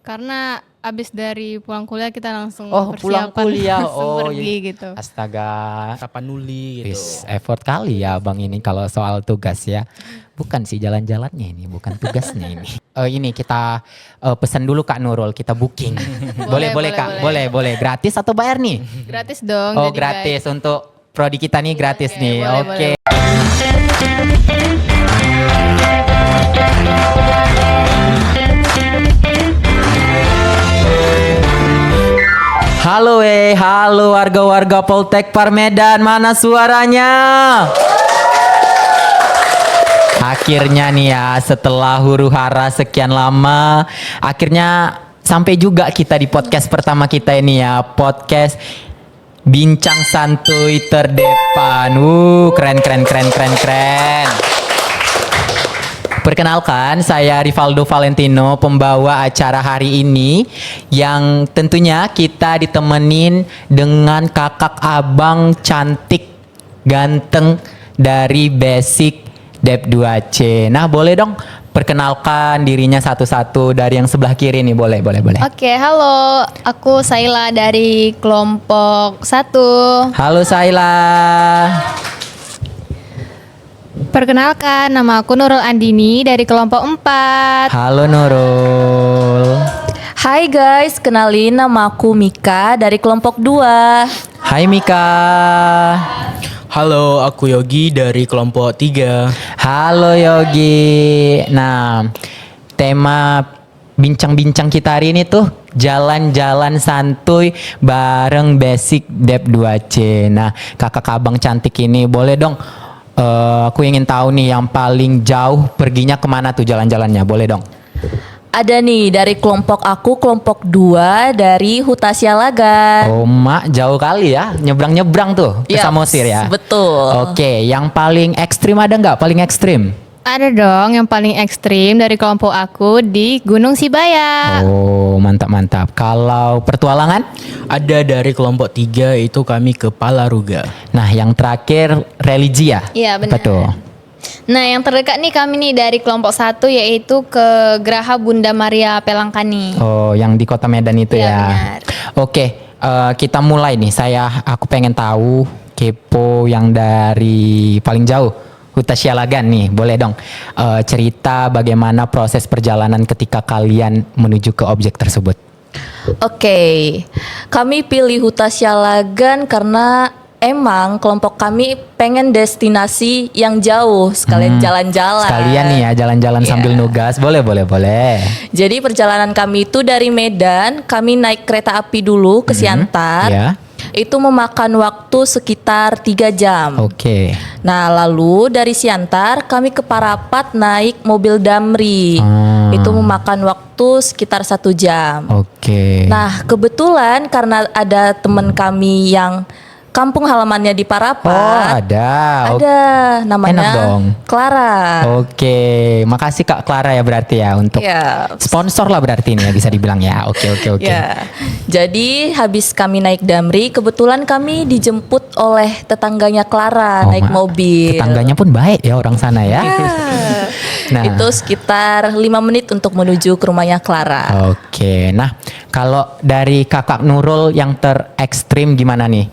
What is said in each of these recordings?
Karena abis dari pulang kuliah kita langsung Pulang persiapan kuliah. langsung pergi Iya. gitu. Astaga. Tapanuli gitu. Effort kali ya Bang ini kalau soal tugas ya. Bukan sih jalan-jalannya ini, bukan tugasnya ini. Ini kita pesan dulu Kak Nurul, kita booking. boleh Kak, boleh. Gratis atau bayar nih? Gratis dong. Oh jadi gratis untuk prodi kita nih gratis nih. boleh, Oke. Halo warga-warga Poltek Parmedan, mana suaranya? Akhirnya nih ya, setelah huru-hara sekian lama, akhirnya sampai juga kita di podcast pertama kita ini ya, podcast Bincang Santuy Terdepan. Keren. Perkenalkan, saya Rivaldo Valentino, pembawa acara hari ini yang tentunya kita ditemenin dengan kakak abang cantik ganteng dari Basic Dep 2C. Nah, boleh dong perkenalkan dirinya satu-satu dari yang sebelah kiri nih, boleh. Oke, halo. Aku Saila dari kelompok 1. Halo Saila. Perkenalkan, nama aku Nurul Andini dari kelompok 4. Halo Nurul. Hai guys, kenalin nama aku Mika dari kelompok 2. Hai Mika. Halo, aku Yogi dari kelompok 3. Halo Yogi. Nah, tema bincang-bincang kita hari ini tuh jalan-jalan santuy bareng Basic Dep 2C. Nah, kakak abang cantik ini boleh dong, aku ingin tahu nih yang paling jauh perginya kemana tuh jalan-jalannya, boleh dong? Ada nih dari kelompok aku, kelompok 2 dari Huta Sialagan. Oh mak, jauh kali ya, nyebrang-nyebrang tuh ke Samosir ya? Betul. Oke, yang paling ekstrim ada nggak? Paling ekstrim? Ada dong, yang paling ekstrim dari kelompok aku di Gunung Sibaya. Oh mantap. Kalau pertualangan? Ada dari kelompok 3 itu kami ke Palaruga. Nah yang terakhir religi ya? Iya benar. Betul. Nah yang terdekat nih kami nih dari kelompok 1 yaitu ke Geraha Bunda Maria Pelangkani. Oh yang di Kota Medan itu Iya, ya? benar. Oke, kita mulai nih. Aku pengen tahu, kepo yang dari paling jauh, Huta Sialagan nih, boleh dong cerita bagaimana proses perjalanan ketika kalian menuju ke objek tersebut. Oke, kami pilih Huta Sialagan karena emang kelompok kami pengen destinasi yang jauh, sekalian jalan-jalan. Sekalian nih ya jalan-jalan sambil nugas, boleh. Jadi perjalanan kami itu dari Medan, kami naik kereta api dulu ke Siantar. Ya. Itu memakan waktu sekitar 3 jam. Oke. Nah, lalu dari Siantar kami ke Parapat naik mobil Damri. Itu memakan waktu sekitar 1 jam. Oke. Nah, kebetulan karena ada teman kami yang kampung halamannya di Oh Parapat. ada. Ada, namanya Enak dong. Clara. Oke, makasih Kak Clara ya berarti ya untuk Ya. sponsor lah berarti ini ya bisa dibilang ya. Oke. Ya, jadi habis kami naik Damri, kebetulan kami dijemput oleh tetangganya Clara naik mobil. Tetangganya pun baik ya orang sana ya. Nah. Itu sekitar 5 menit untuk menuju ke rumahnya Clara. Oke, nah kalau dari kakak Nurul yang terekstrim gimana nih?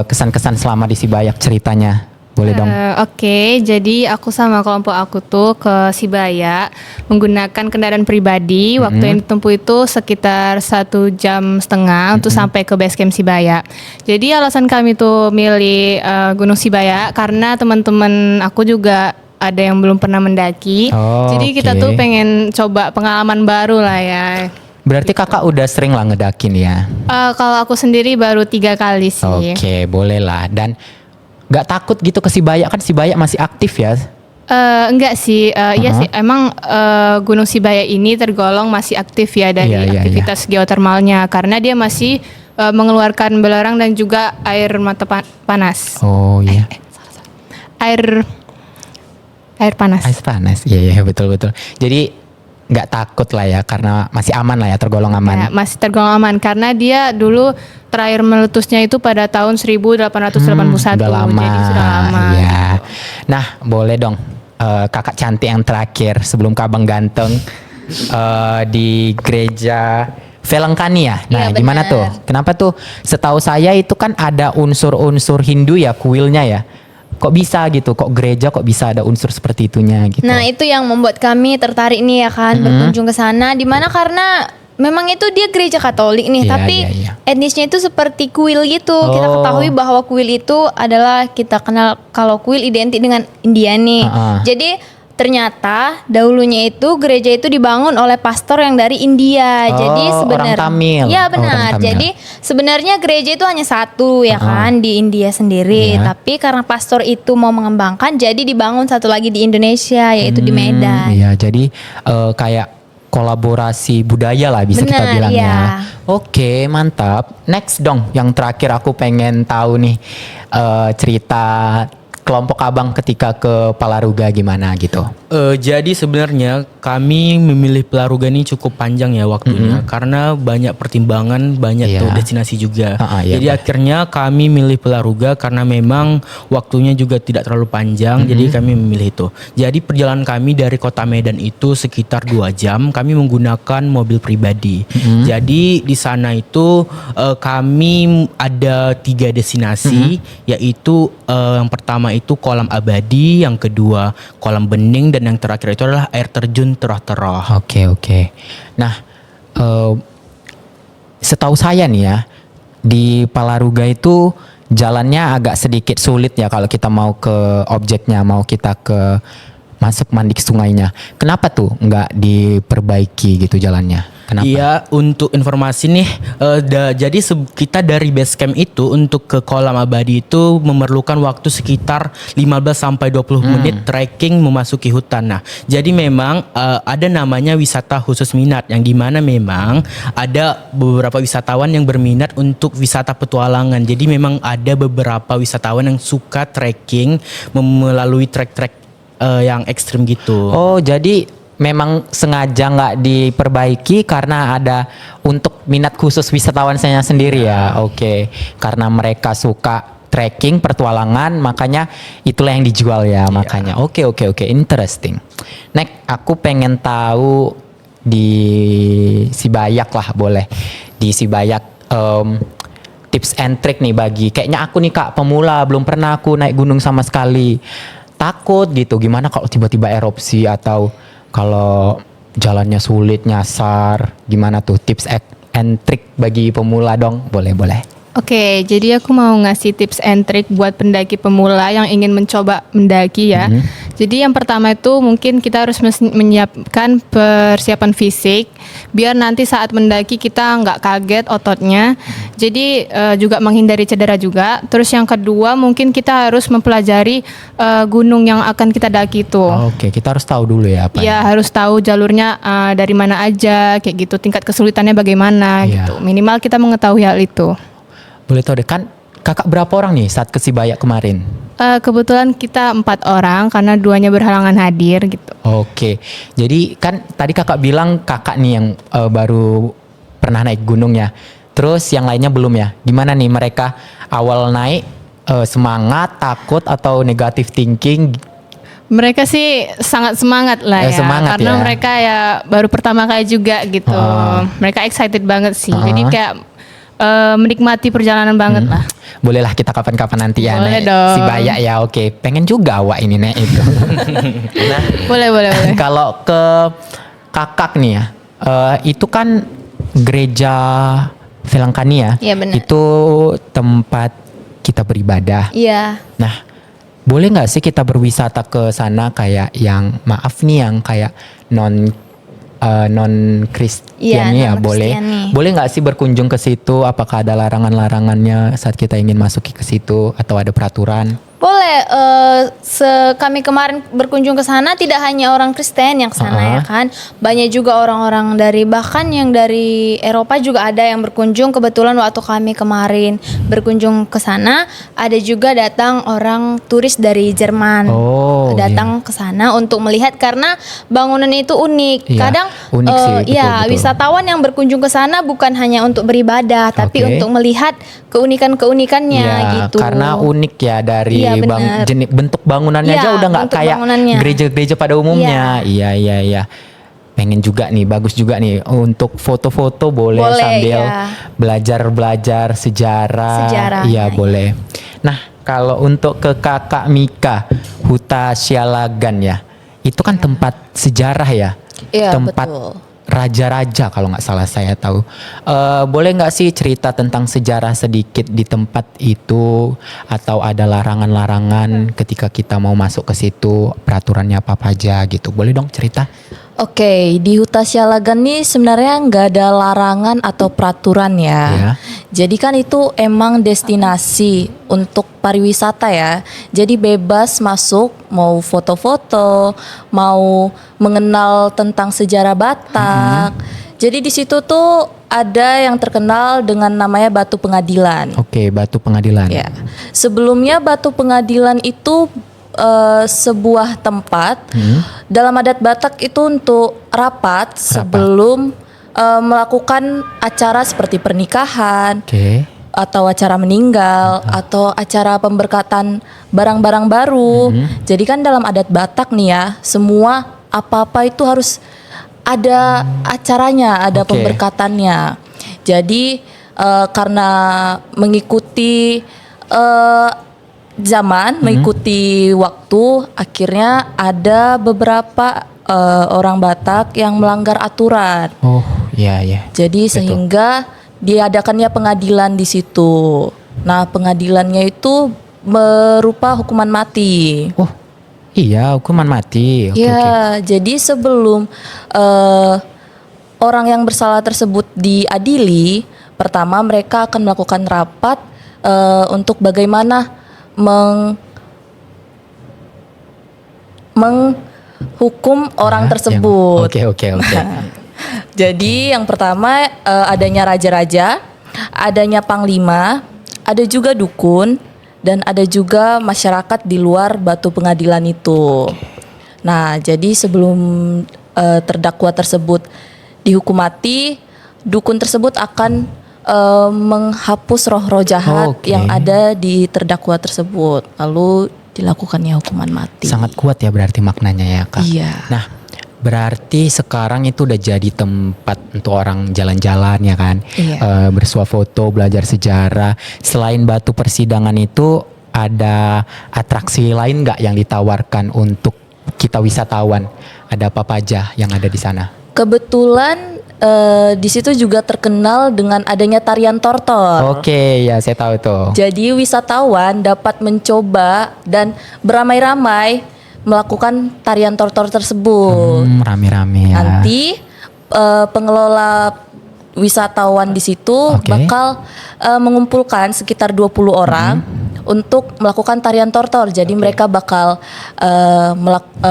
Kesan-kesan selama di Sibayak ceritanya, boleh dong? Oke, jadi aku sama kelompok aku tuh ke Sibaya menggunakan kendaraan pribadi. Waktu yang ditempuh itu sekitar 1,5 jam untuk sampai ke base camp Sibaya. Jadi alasan kami tuh milih Gunung Sibaya karena teman-teman aku juga ada yang belum pernah mendaki. Jadi kita tuh pengen coba pengalaman baru lah ya. Berarti kakak udah sering lah ngedakin ya? Kalau aku sendiri baru 3 kali sih. Oke, boleh lah. Dan gak takut gitu ke Sibaya, kan Sibaya masih aktif ya? Enggak sih, iya sih. Emang Gunung Sibaya ini tergolong masih aktif ya dari aktivitas geotermalnya karena dia masih mengeluarkan belerang dan juga air mata panas. Oh iya. Air panas. Air panas, iya betul. Jadi nggak takut lah ya karena masih aman lah ya, tergolong aman. Ya, masih tergolong aman karena dia dulu terakhir meletusnya itu pada tahun 1881. Udah lama. Jadi sudah lama. Ya. Nah boleh dong kakak cantik yang terakhir sebelum ke abang ganteng. di gereja Velangkani ya. Nah, Iya, gimana benar. tuh? Kenapa tuh? Setahu saya itu kan ada unsur-unsur Hindu ya kuilnya ya. Kok bisa gitu? Kok gereja kok bisa ada unsur seperti itunya gitu? Nah, itu yang membuat kami tertarik nih ya kan berkunjung ke sana. Dimana karena memang itu dia gereja Katolik nih, Iya, tapi iya, iya. etnisnya itu seperti kuil gitu. Kita Oh. ketahui bahwa kuil itu adalah kita kenal kalau kuil identik dengan India nih. Ah. Jadi ternyata dahulunya itu gereja itu dibangun oleh pastor yang dari India. Jadi Oh, sebenarnya orang Tamil. Ya Orang benar. Tamil. Jadi sebenarnya gereja itu hanya satu ya kan di India sendiri. Iya. Tapi karena pastor itu mau mengembangkan, jadi dibangun satu lagi di Indonesia yaitu di Medan. Iya, jadi kayak kolaborasi budaya lah bisa kita Benar, bilang iya. ya. Oke, mantap. Next dong, yang terakhir aku pengen tahu nih cerita kelompok abang ketika ke Palaruga gimana gitu. Jadi sebenarnya kami memilih Palaruga ini cukup panjang ya waktunya karena banyak pertimbangan, banyak Iya. tuh destinasi juga. Iya, Jadi akhirnya kami milih Palaruga karena memang waktunya juga tidak terlalu panjang, jadi kami memilih itu. Jadi perjalanan kami dari kota Medan itu sekitar 2 jam, kami menggunakan mobil pribadi. Jadi di sana itu kami ada 3 destinasi, yaitu yang pertama itu kolam abadi, yang kedua kolam bening, dan yang terakhir itu adalah air terjun Teroh-Teroh. Oke. Nah, setahu saya nih ya, di Palaruga itu jalannya agak sedikit sulit ya kalau kita mau ke objeknya, mau kita ke masuk mandi ke sungainya. Kenapa tuh nggak diperbaiki gitu jalannya? Kenapa? Iya, untuk informasi nih, jadi kita dari base camp itu untuk ke kolam abadi itu memerlukan waktu sekitar 15 sampai 20 menit trekking memasuki hutan. Nah, jadi memang ada namanya wisata khusus minat yang dimana memang ada beberapa wisatawan yang berminat untuk wisata petualangan. Jadi memang ada beberapa wisatawan yang suka trekking melalui trek-trek yang ekstrim gitu. Oh, jadi memang sengaja nggak diperbaiki karena ada untuk minat khusus wisatawan saya sendiri ya. Oke, karena mereka suka trekking, pertualangan, makanya itulah yang dijual ya. Makanya. Oke, interesting. Next, aku pengen tahu di Sibayak lah boleh. Di Sibayak tips and trick nih bagi kayaknya aku nih Kak pemula, belum pernah aku naik gunung sama sekali. Takut gitu. Gimana kalau tiba-tiba erupsi atau kalau jalannya sulit, nyasar, gimana tuh tips and trick bagi pemula dong? Boleh. Oke, jadi aku mau ngasih tips and trick buat pendaki pemula yang ingin mencoba mendaki ya. Jadi yang pertama itu mungkin kita harus menyiapkan persiapan fisik biar nanti saat mendaki kita nggak kaget ototnya. Jadi juga menghindari cedera juga. Terus yang kedua mungkin kita harus mempelajari gunung yang akan kita daki itu. Oke, kita harus tahu dulu ya apa. Ya harus tahu jalurnya dari mana aja kayak gitu, tingkat kesulitannya bagaimana Iya. gitu. Minimal kita mengetahui hal itu. Boleh tahu deh kan kakak berapa orang nih saat ke Sibayak kemarin? Kebetulan kita 4 orang karena 2-nya berhalangan hadir gitu. Oke, jadi kan tadi kakak bilang kakak nih yang baru pernah naik gunung ya. Terus yang lainnya belum ya. Gimana nih mereka awal naik semangat, takut atau negative thinking? Mereka sih sangat semangat lah ya, Semangat karena ya. mereka ya baru pertama kali juga gitu. Mereka excited banget sih. Jadi kayak menikmati perjalanan banget lah. Bolehlah kita kapan-kapan nanti ya Boleh naik dong. Sibayak ya. Oke, pengen juga awak ini naik itu. Nah, Boleh. kalau ke kakak nih ya, itu kan gereja Velangkani ya. Iya, benar. Itu tempat kita beribadah. Iya. Nah, boleh nggak sih kita berwisata ke sana kayak yang maaf nih yang kayak non Kristiani Iya, ya boleh. non-Kristiani. Boleh nggak sih berkunjung ke situ? Apakah ada larangan-larangannya saat kita ingin masuki ke situ atau ada peraturan? Boleh, kami kemarin berkunjung ke sana tidak hanya orang Kristen yang ke sana ya kan, banyak juga orang-orang bahkan yang dari Eropa juga ada yang berkunjung. Kebetulan waktu kami kemarin berkunjung ke sana, ada juga datang orang turis dari Jerman, Oh, datang ke sana untuk melihat karena bangunan itu unik. Iya, Kadang, unik sih, betul. wisatawan yang berkunjung ke sana bukan hanya untuk beribadah, tapi Oke. untuk melihat keunikan-keunikannya Iya, gitu. karena unik ya dari Iya, benar. bentuk bangunannya Iya, aja udah nggak bentuk kayak bangunannya. gereja-gereja pada umumnya. Iya. pengen juga nih, bagus juga nih untuk foto-foto boleh, Boleh, sambil ya. belajar sejarah. Sejarah, Iya ya. boleh. Nah kalau untuk ke Kakak Mika, Huta Sialagan ya, itu kan tempat sejarah ya, Iya, tempat betul. raja-raja kalau nggak salah saya tahu. Boleh nggak sih cerita tentang sejarah sedikit di tempat itu, atau ada larangan-larangan ketika kita mau masuk ke situ, peraturannya apa aja gitu? Boleh dong cerita? Oke, di Huta Sialagan nih sebenarnya nggak ada larangan atau peraturan ya. Iya. Jadi kan itu emang destinasi untuk pariwisata ya. Jadi bebas masuk, mau foto-foto, mau mengenal tentang sejarah Batak. Jadi di situ tuh ada yang terkenal dengan namanya Batu Pengadilan. Oke, Batu Pengadilan. Ya. Sebelumnya Batu Pengadilan itu sebuah tempat dalam adat Batak itu untuk rapat sebelum melakukan acara seperti pernikahan Oke. atau acara meninggal atau acara pemberkatan barang-barang baru. Jadi kan dalam adat Batak nih ya, semua apa-apa itu harus ada acaranya, ada Oke. pemberkatannya. Jadi karena mengikuti zaman, mengikuti waktu, akhirnya ada beberapa orang Batak yang melanggar aturan. Oh, iya ya. Jadi sehingga diadakannya pengadilan di situ. Nah, pengadilannya itu berupa hukuman mati. Oh, iya hukuman mati. Oke, oke. Ya, jadi sebelum orang yang bersalah tersebut diadili, pertama mereka akan melakukan rapat untuk bagaimana menghukum orang tersebut. Oke, oke, oke. Jadi yang pertama adanya raja-raja, adanya panglima, ada juga dukun, dan ada juga masyarakat di luar batu pengadilan itu. Nah, jadi sebelum terdakwa tersebut dihukum mati, dukun tersebut akan menghapus roh-roh jahat Oke. yang ada di terdakwa tersebut. Lalu dilakukannya hukuman mati. Sangat kuat ya berarti maknanya ya Kak. Iya. Nah, berarti sekarang itu udah jadi tempat untuk orang jalan-jalan ya kan, Iya. bersuah foto, belajar sejarah. Selain batu persidangan itu ada atraksi lain nggak yang ditawarkan untuk kita wisatawan? Ada apa aja yang ada di sana? Kebetulan di situ juga terkenal dengan adanya tarian tortor. Oke, ya saya tahu tuh. Jadi wisatawan dapat mencoba dan beramai-ramai melakukan tarian tortor tersebut. Rame-rame ya. Nanti pengelola wisatawan di situ Oke. bakal mengumpulkan sekitar 20 orang untuk melakukan tarian tortor. Jadi mereka bakal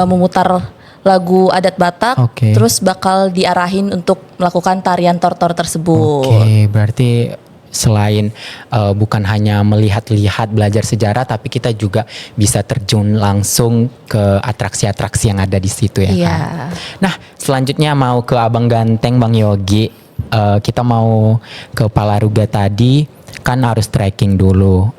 memutar lagu adat Batak, Oke. terus bakal diarahin untuk melakukan tarian tortor tersebut. Oke, berarti selain bukan hanya melihat-lihat belajar sejarah, tapi kita juga bisa terjun langsung ke atraksi-atraksi yang ada di situ ya Iya. kan. Nah, selanjutnya mau ke Abang Ganteng, Bang Yogi. Kita mau ke Palaruga tadi, kan harus trekking dulu.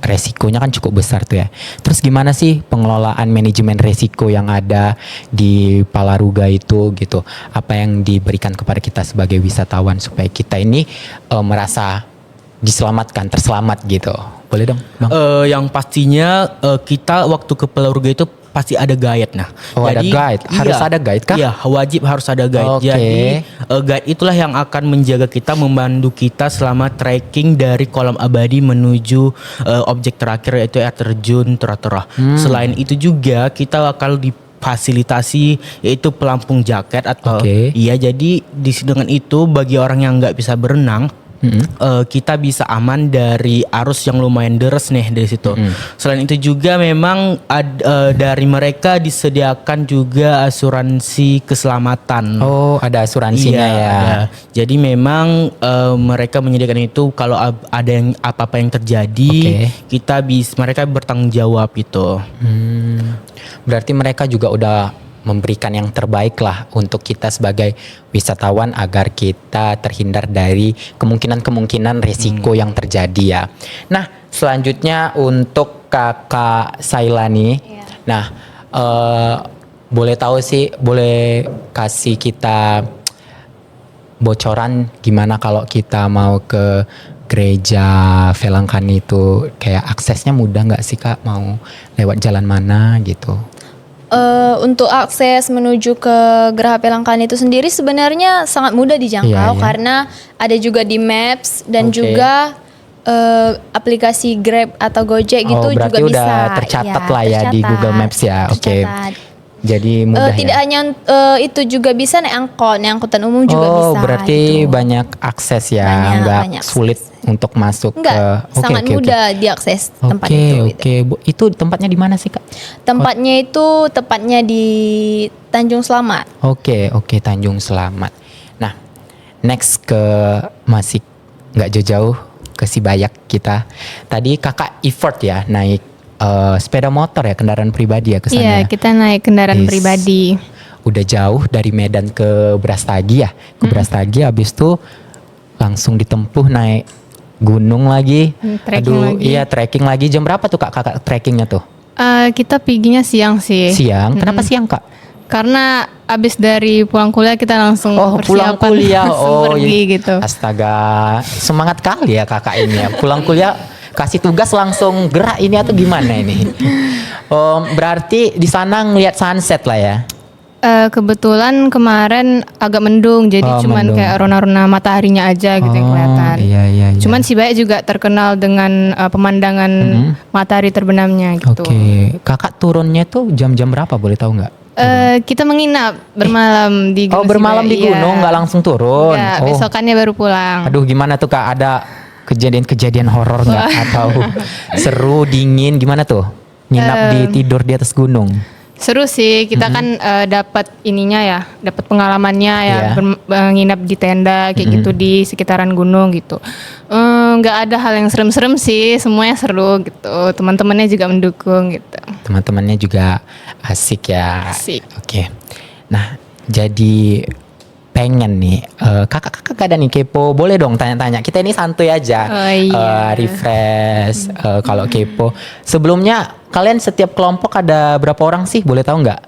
Resikonya kan cukup besar tuh ya. Terus gimana sih pengelolaan manajemen resiko yang ada di Palaruga itu gitu? Apa yang diberikan kepada kita sebagai wisatawan supaya kita ini merasa diselamatkan, terselamat gitu? Boleh dong, Bang? Yang pastinya kita waktu ke Palaruga itu pasti ada guide. Nah, Oh, ada guide. Harus ada guide kah? Iya, wajib harus ada guide. Oke. Jadi guide itulah yang akan menjaga kita, membantu kita selama trekking dari kolam abadi menuju objek terakhir yaitu air terjun Tora-Tora. Selain itu juga kita akan difasilitasi yaitu pelampung jaket atau Oke. iya, jadi dengan itu bagi orang yang nggak bisa berenang kita bisa aman dari arus yang lumayan deras nih dari situ. Selain itu juga memang dari mereka disediakan juga asuransi keselamatan. Oh, ada asuransinya Iya, ya. ada. Jadi memang mereka menyediakan itu kalau ada yang apa-apa yang terjadi, mereka bertanggung jawab itu. Berarti mereka juga udah memberikan yang terbaik lah untuk kita sebagai wisatawan agar kita terhindar dari kemungkinan-kemungkinan resiko yang terjadi ya. Nah, selanjutnya untuk Kakak Sailani. Nah, boleh tahu sih, boleh kasih kita bocoran gimana kalau kita mau ke gereja Velangkani itu, kayak aksesnya mudah nggak sih Kak? Mau lewat jalan mana gitu? Untuk akses menuju ke Geraha Velangkani itu sendiri sebenarnya sangat mudah dijangkau Iya, iya. karena ada juga di Maps dan Oke. juga aplikasi Grab atau Gojek gitu juga berarti bisa. udah tercatat Iya, lah ya di tercatat, Google Maps ya. Oke. tercatat. Jadi mudah Tidak ya. hanya itu juga bisa naik angkutan umum juga bisa. Berarti gitu. banyak akses ya, Banyak akses. sulit untuk masuk Enggak, ke. sangat mudah diakses tempat Oke, itu. oke. gitu. Bu, itu tempatnya di mana sih Kak? Tempatnya itu tepatnya di Tanjung Selamat. Oke, Tanjung Selamat. Nah, next ke masih nggak jauh-jauh ke Sibayak kita. Tadi Kakak effort ya naik sepeda motor ya, kendaraan pribadi ya ke sana. Iya, ya? kita naik kendaraan Yes. pribadi. Udah jauh dari Medan ke Brastagi ya. Ke Brastagi habis itu langsung ditempuh naik gunung lagi. Trekking lagi. Iya, trekking lagi. Jam berapa tuh Kakak trekkingnya tuh? Kita perginya siang sih. Siang. Kenapa siang Kak? Karena abis dari pulang kuliah kita langsung Pulang persiapan kuliah. langsung pergi iya. gitu. Astaga, semangat kali ya Kakak ini ya. Pulang kuliah kasih tugas langsung gerak ini atau gimana ini? Berarti di sana ngelihat sunset lah ya. Kebetulan kemarin agak mendung, jadi cuman mendung. kayak rona-rona mataharinya aja gitu yang kelihatan. Iya. Cuman Sibayak juga terkenal dengan pemandangan matahari terbenamnya gitu. Oke, Kakak turunnya tuh jam-jam berapa boleh tahu nggak? Kita menginap bermalam di Gunung Bermalam di Sibayak, gunung, iya. nggak langsung turun. Enggak, besokannya baru pulang. Aduh, gimana tuh Kak? Ada kejadian-kejadian horor nggak atau seru, dingin, gimana tuh? Nginap tidur di atas gunung. Seru sih, kita kan dapat ininya ya, dapat pengalamannya ya, Iya. menginap di tenda kayak gitu di sekitaran gunung gitu. Nggak ada hal yang serem-serem sih, semuanya seru gitu. Teman-temannya juga mendukung gitu. Teman-temannya juga asik ya. Asik. Oke. Nah, jadi pengen nih kakak ada nih kepo, boleh dong tanya-tanya. Kita ini santuy aja. Oh, iya. Refresh kalau kepo. Sebelumnya kalian setiap kelompok ada berapa orang sih? Boleh tahu nggak?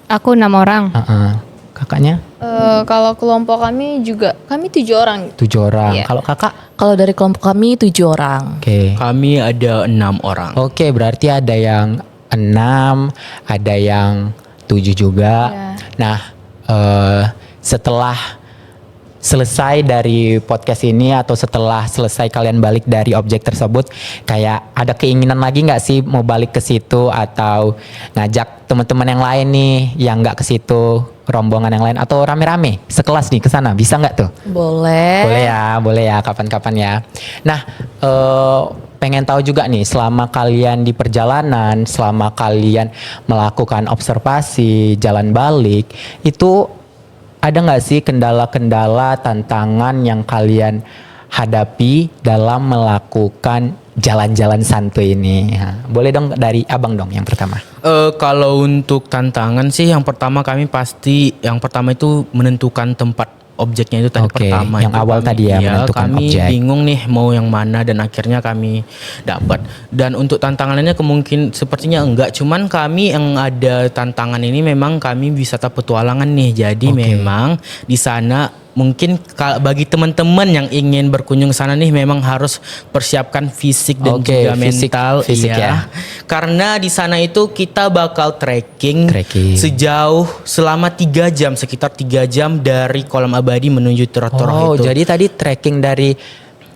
Aku 6 orang. Kakaknya Kalau kelompok kami 7 orang. 7 orang. Iya. Kalau kakak? Kalau dari kelompok kami 7 orang. Oke. Kami ada 6 orang. Oke, berarti ada yang 6, ada yang 7 juga. Iya. Nah, setelah selesai dari podcast ini atau setelah selesai kalian balik dari objek tersebut, kayak ada keinginan lagi nggak sih mau balik ke situ atau ngajak teman-teman yang lain nih yang nggak ke situ, rombongan yang lain atau rame-rame sekelas nih ke sana, bisa nggak tuh? Boleh. Boleh ya, kapan-kapan ya. Nah, pengen tahu juga nih, selama kalian di perjalanan, selama kalian melakukan observasi, jalan balik, itu ada nggak sih kendala-kendala, tantangan yang kalian hadapi dalam melakukan jalan-jalan santuy ini? Ya, boleh dong dari abang dong yang pertama. Kalau untuk tantangan sih yang pertama itu menentukan tempat objeknya itu tadi Oke, pertama. yang itu awal tadi ya, menentukan kami objek. bingung nih mau yang mana dan akhirnya kami dapat. Dan untuk tantangannya sepertinya enggak, cuman kami yang ada tantangan ini memang kami wisata petualangan nih. Jadi Oke. memang di sana mungkin bagi teman-teman yang ingin berkunjung ke sana nih memang harus persiapkan fisik dan Oke, juga mental, fisik iya. ya. Karena di sana itu kita bakal trekking sejauh selama 3 jam, sekitar 3 jam dari Kolam Abadi menuju Trotoh itu. Jadi tadi trekking dari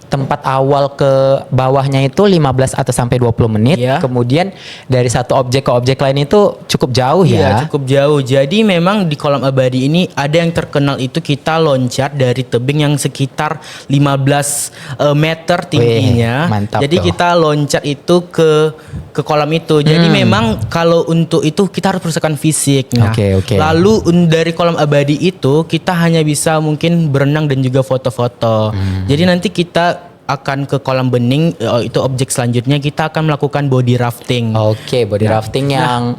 tempat awal ke bawahnya itu 15 atau sampai 20 menit. Iya. Kemudian dari satu objek ke objek lain itu cukup jauh Iya, ya. cukup jauh. Jadi memang di Kolam Abadi ini ada yang terkenal itu kita loncat dari tebing yang sekitar 15 meter tingginya. Wih, mantap Jadi tuh. kita loncat itu ke kolam itu. Jadi memang kalau untuk itu kita harus persiapkan fisik. Nah, Oke. lalu dari Kolam Abadi itu kita hanya bisa mungkin berenang dan juga foto-foto. Jadi nanti kita akan ke kolam bening, itu objek selanjutnya kita akan melakukan body rafting. Oke, body rafting yang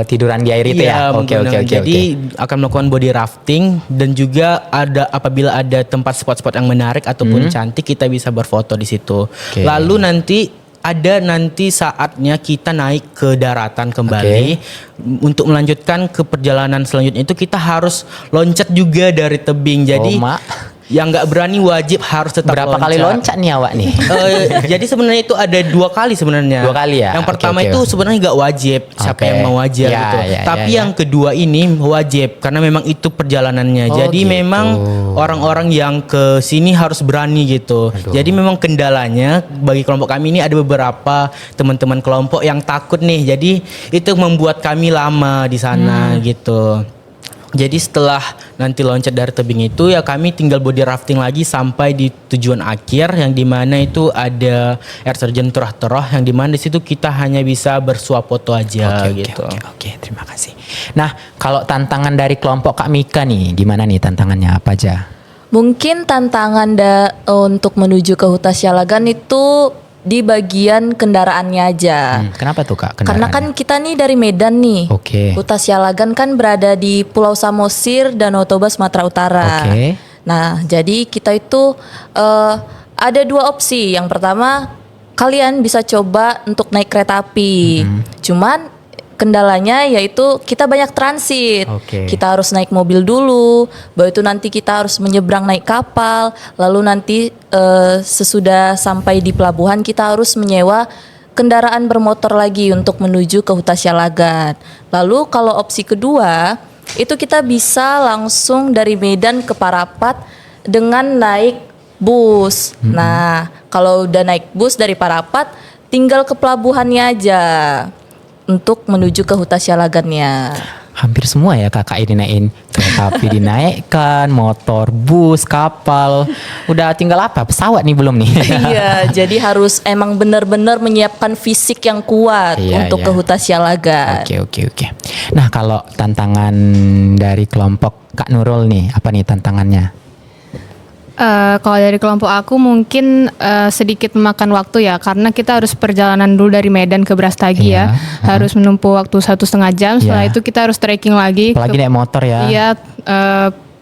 tiduran di air itu Iya, ya. Oke. Jadi akan melakukan body rafting dan juga apabila ada tempat spot-spot yang menarik ataupun cantik kita bisa berfoto di situ. Oke. Lalu nanti ada nanti saatnya kita naik ke daratan kembali. Untuk melanjutkan ke perjalanan selanjutnya itu kita harus loncat juga dari tebing. Jadi yang nggak berani wajib harus tetap Berapa loncat. kali loncat nih awak nih? Jadi sebenarnya itu ada 2 kali sebenarnya. 2 kali ya? Yang pertama Oke. itu sebenarnya nggak wajib, siapa Oke. yang mau aja Ya, gitu. ya, Tapi ya, yang kedua ini wajib karena memang itu perjalanannya. Oh, Jadi gitu. memang orang-orang yang ke sini harus berani gitu. Jadi memang kendalanya bagi kelompok kami ini ada beberapa teman-teman kelompok yang takut nih. Jadi itu membuat kami lama di sana gitu. Jadi setelah nanti loncat dari tebing itu ya kami tinggal body rafting lagi sampai di tujuan akhir yang dimana itu ada air terjun Turah-Turah yang dimana di situ kita hanya bisa bersuap foto aja gitu. Oke, terima kasih. Nah, kalau tantangan dari kelompok Kak Mika nih, gimana nih tantangannya apa aja? Mungkin tantangan untuk menuju ke Huta Sialagan itu di bagian kendaraannya aja. Kenapa tuh Kak? Karena kan kita nih dari Medan nih. Oke. Huta Sialagan kan berada di Pulau Samosir, Danau Toba, Sumatera Utara. Oke. Nah, jadi kita itu ada 2 opsi. Yang pertama, kalian bisa coba untuk naik kereta api. Cuman kendalanya yaitu kita banyak transit. Oke. Kita harus naik mobil dulu, baru itu nanti kita harus menyeberang naik kapal, lalu nanti sesudah sampai di pelabuhan kita harus menyewa kendaraan bermotor lagi untuk menuju ke Huta Sialagan. Lalu kalau opsi kedua, itu kita bisa langsung dari Medan ke Parapat dengan naik bus. Nah, kalau udah naik bus dari Parapat, tinggal ke pelabuhannya aja untuk menuju ke Huta Sialagannya. Hampir semua ya kakak ini naikin. Kereta api dinaikkan, motor, bus, kapal. Udah tinggal apa? Pesawat nih belum nih? Iya, jadi harus emang benar-benar menyiapkan fisik yang kuat Iya, untuk iya. ke Huta Sialagan. Oke. Nah, kalau tantangan dari kelompok Kak Nurul nih, apa nih tantangannya? Kalau dari kelompok aku mungkin sedikit memakan waktu ya, karena kita harus perjalanan dulu dari Medan ke Brastagi Iya, ya, harus menempuh waktu 1,5 jam. Setelah Iya. itu kita harus trekking lagi. Apalagi naik motor ya. Iya,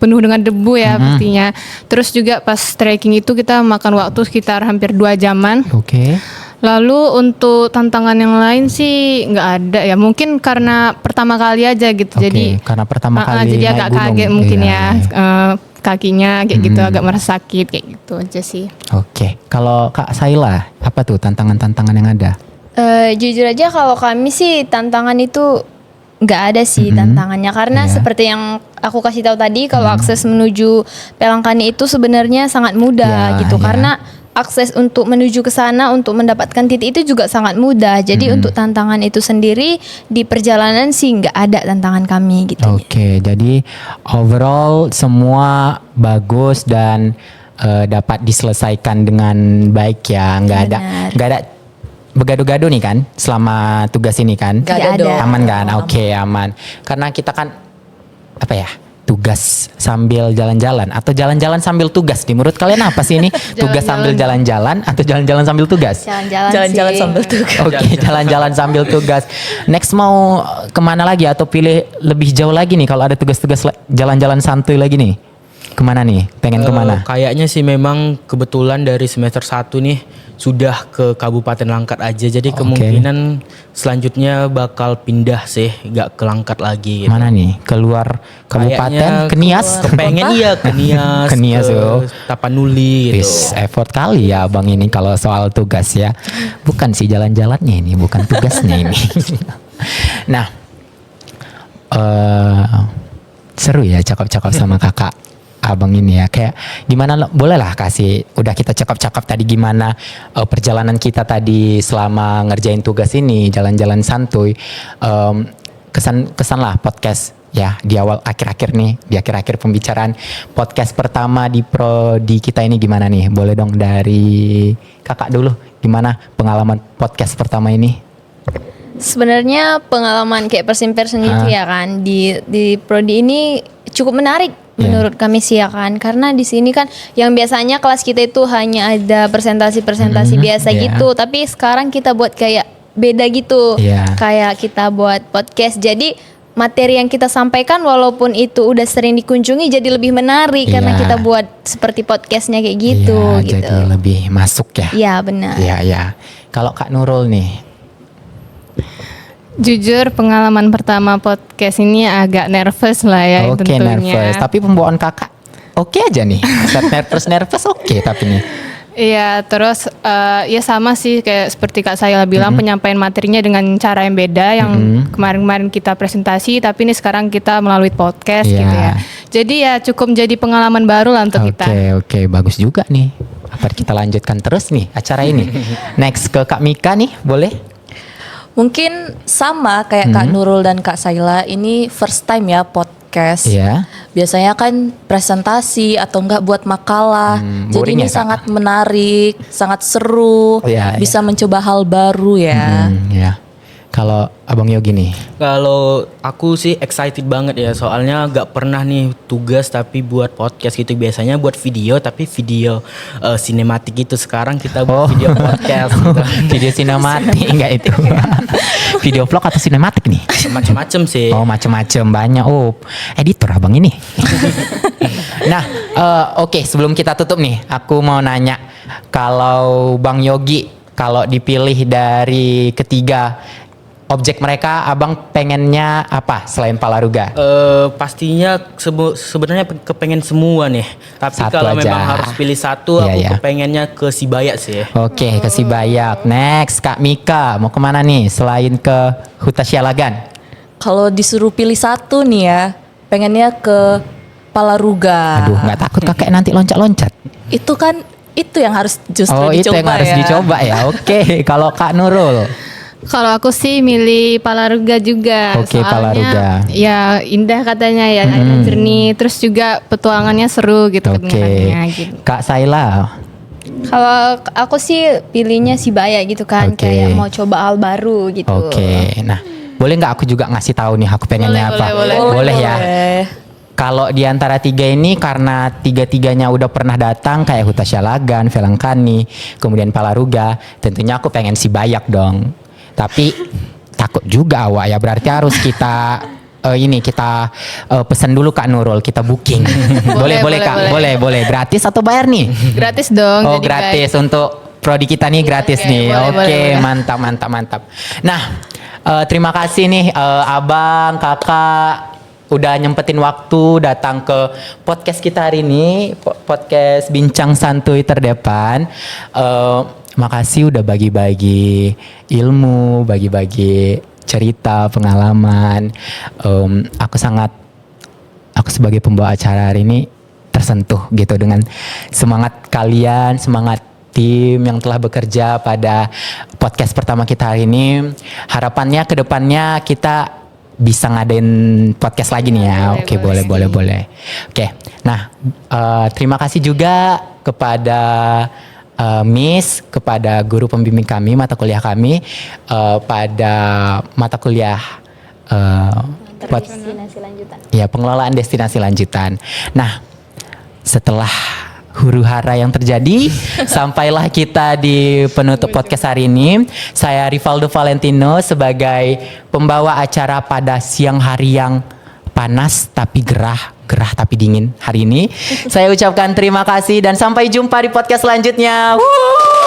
penuh dengan debu ya pastinya. Terus juga pas trekking itu kita makan waktu sekitar hampir 2 jaman. Oke. Lalu untuk tantangan yang lain sih nggak ada ya, mungkin karena pertama kali aja gitu. Oke, Jadi karena pertama kali jadi naik agak gunung. kaget mungkin Iya, ya. Kakinya kayak gitu agak merasa sakit kayak gitu aja sih. Oke, kalau Kak Saila, apa tuh tantangan-tantangan yang ada? Jujur aja kalau kami sih tantangan itu nggak ada sih tantangannya, karena Iya. seperti yang aku kasih tahu tadi, kalau akses menuju Pelangkani itu sebenarnya sangat mudah Ya, gitu, ya. karena akses untuk menuju ke sana untuk mendapatkan titik itu juga sangat mudah. Jadi untuk tantangan itu sendiri di perjalanan sih nggak ada tantangan kami gitu. Oke, jadi overall semua bagus dan dapat diselesaikan dengan baik ya, nggak ada begaduh-gaduh nih kan selama tugas ini kan? Nggak ada dong. Aman kan? Oke, aman. Karena kita kan apa ya? Tugas sambil jalan-jalan atau jalan-jalan sambil tugas. Di menurut kalian apa sih ini? Tugas sambil jalan-jalan atau jalan-jalan sambil tugas? Jalan-jalan sih. sambil tugas. Oke, jalan-jalan sambil tugas. Next mau kemana lagi atau pilih lebih jauh lagi nih kalau ada tugas-tugas jalan-jalan santuy lagi nih? Kemana nih? Pengen kemana? Kayaknya sih memang kebetulan dari semester 1 nih sudah ke Kabupaten Langkat aja. Jadi kemungkinan selanjutnya bakal pindah sih, gak ke Langkat lagi gitu. Mana nih? Keluar kabupaten? Kayaknya Ke Nias? Kepengen iya ke Nias, Ke Nias, ke yo. Tapanuli gitu. Wis, effort kali ya abang ini kalau soal tugas ya. Bukan sih jalan-jalannya ini, bukan tugasnya ini. Nah, seru ya cakap-cakap sama kakak abang ini ya. Kayak gimana, boleh lah kasih, udah kita cakap-cakap tadi gimana perjalanan kita tadi selama ngerjain tugas ini, jalan-jalan santuy. Kesan lah podcast ya di awal akhir-akhir nih, di akhir-akhir pembicaraan podcast pertama di prodi kita ini gimana nih? Boleh dong dari kakak dulu, gimana pengalaman podcast pertama ini? Sebenarnya pengalaman kayak person gitu ya kan di prodi ini cukup menarik menurut kami sih ya kan, karena di sini kan yang biasanya kelas kita itu hanya ada presentasi biasa gitu, tapi sekarang kita buat kayak beda gitu, Iya. kayak kita buat podcast. Jadi materi yang kita sampaikan walaupun itu udah sering dikunjungi jadi lebih menarik karena Iya. kita buat seperti podcastnya kayak gitu Iya, gitu. jadi lebih masuk ya. Iya benar. Iya, iya. Kalau Kak Nurul nih, Jujur pengalaman pertama podcast ini agak nervous lah ya oke tentunya. nervous. Tapi pembawaan Kakak oke aja nih. Nervous oke tapi nih. Iya, terus ya sama sih kayak seperti Kak Sayla bilang penyampaian materinya dengan cara yang beda yang kemarin-kemarin kita presentasi tapi ini sekarang kita melalui podcast Iya. gitu ya. Jadi ya cukup menjadi pengalaman baru lah untuk kita. Oke, bagus juga nih. Apa kita lanjutkan terus nih acara ini? Next ke Kak Mika nih, boleh? Mungkin sama kayak Kak Nurul dan Kak Sayla, ini first time ya podcast. Iya. Biasanya kan presentasi atau enggak buat makalah. Jadi boring ini ya, Kak? sangat menarik, sangat seru, Iya, bisa mencoba hal baru ya. Ya. Kalau Abang Yogi nih. Kalau aku sih excited banget ya, soalnya gak pernah nih tugas tapi buat podcast gitu. Biasanya buat video tapi video sinematik gitu. Sekarang kita buat video podcast gitu. Video sinematik enggak itu? Video vlog atau sinematik nih? Macem-macem sih. Oh macem-macem banyak. Oh editor abang ini. Nah oke, sebelum kita tutup nih, aku mau nanya kalau Bang Yogi kalau dipilih dari ketiga objek mereka, abang pengennya apa selain Palaruga? Pastinya sebenarnya kepengen semua nih. Tapi Satu kalau aja. memang harus pilih satu, Iya, aku iya. kepengennya ke Sibaya sih. Oke, ke Sibayak. Next Kak Mika mau kemana nih selain ke Huta Sialagan? Kalau disuruh pilih satu nih ya, pengennya ke Palaruga. Aduh nggak takut kakek nanti loncat-loncat? Itu kan itu yang harus justru Oh itu dicoba yang harus ya. dicoba ya. Oke, kalau Kak Nurul. Kalau aku sih milih Palaruga juga. Oke, Soalnya Palaruga. ya indah katanya ya, airnya jernih, terus juga petualangannya seru gitu Oke, kedengarannya gitu. Kak Saila. Kalau aku sih pilihnya Sibaya gitu kan, Oke. kayak mau coba hal baru gitu. Oke, nah boleh nggak aku juga ngasih tahu nih aku pengennya Boleh, apa? boleh. Ya. Kalau di antara tiga ini karena tiga-tiganya udah pernah datang kayak Huta Sialagan, Velangkani, kemudian Palaruga, tentunya aku pengen Sibayak dong. Tapi takut juga awak ya, berarti harus kita kita pesan dulu Kak Nurul, kita booking. boleh Kak, boleh. Gratis atau bayar nih? Gratis dong. Oh jadi gratis untuk prodi kita nih gratis Oke, nih. boleh, Oke boleh. mantap. Nah terima kasih nih abang, kakak udah nyempetin waktu datang ke podcast kita hari ini, podcast Bincang Santuy Terdepan. Makasih udah bagi-bagi ilmu, bagi-bagi cerita, pengalaman. Aku sebagai pembawa acara hari ini tersentuh gitu dengan semangat kalian, semangat tim yang telah bekerja pada podcast pertama kita hari ini. Harapannya ke depannya kita bisa ngadain podcast lagi nih ya. Oke, boleh. Oke. Nah, terima kasih juga kepada Miss, kepada guru pembimbing kami, mata kuliah kami pada mata kuliah Destinasi lanjutan. ya pengelolaan destinasi lanjutan. Nah, setelah huru hara yang terjadi, sampailah kita di penutup podcast hari ini. Saya Rivaldo Valentino sebagai pembawa acara pada siang hari yang panas tapi gerah tapi dingin hari ini. Saya ucapkan terima kasih dan sampai jumpa di podcast selanjutnya. Wuh!